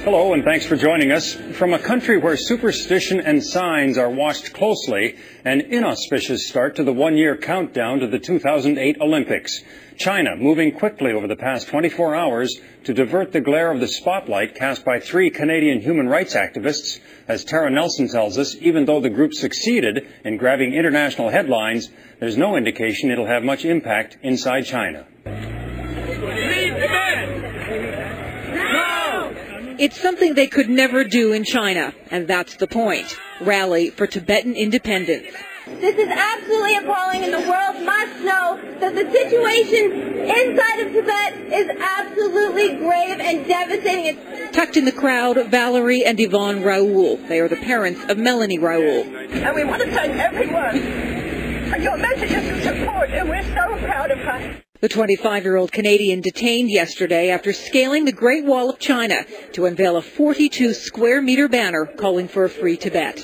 Hello, and thanks for joining us. From a country where superstition and signs are watched closely, an inauspicious start to the one-year countdown to the 2008 Olympics. China moving quickly over the past 24 hours to divert the glare of the spotlight cast by 3 Canadian human rights activists. As Tara Nelson tells us, even though the group succeeded in grabbing international headlines, there's no indication it'll have much impact inside China. It's something they could never do in China, and that's the point. Rally for Tibetan independence. This is absolutely appalling, and the world must know that the situation inside of Tibet is absolutely grave and devastating. Tucked in the crowd, Valerie and Yvonne Raoul. They are the parents of Melanie Raoul. And we want to thank everyone for your messages of support, and we're so proud of her. The 25-year-old Canadian detained yesterday after scaling the Great Wall of China to unveil a 42-square-meter banner calling for a free Tibet.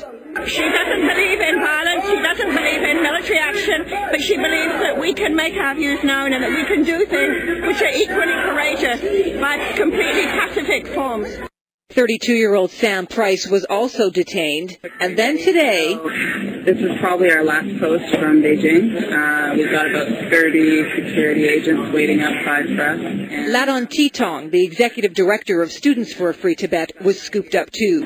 She doesn't believe in violence, she doesn't believe in military action, but she believes that we can make our views known and that we can do things which are equally courageous by completely pacific forms. 32-year-old Sam Price was also detained, and then today... This is probably our last post from Beijing. We've got about 30 security agents waiting outside for us. Lhadon, the executive director of Students for a Free Tibet, was scooped up too.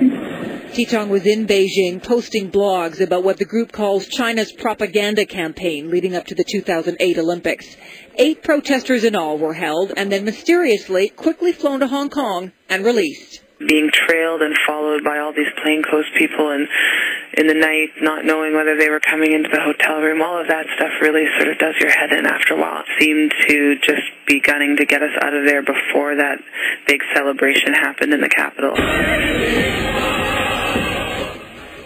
Titong was in Beijing posting blogs about what the group calls China's propaganda campaign leading up to the 2008 Olympics. 8 protesters in all were held and then mysteriously quickly flown to Hong Kong and released. Being trailed and followed by all these plainclothes people and in the night, not knowing whether they were coming into the hotel room, all of that stuff really sort of does your head in after a while. It seemed to just be gunning to get us out of there before that big celebration happened in the capital.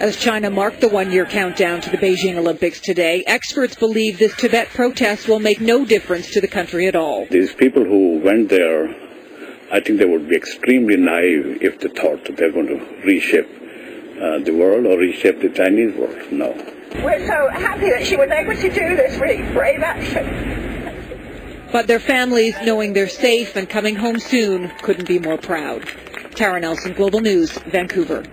As China marked the one-year countdown to the Beijing Olympics today, experts believe this Tibet protest will make no difference to the country at all. These people who went there, I think they would be extremely naive if they thought that they're going to reshape the world or reshape the Chinese world. No. We're so happy that she was able to do this really brave action. But their families, knowing they're safe and coming home soon, couldn't be more proud. Tara Nelson, Global News, Vancouver.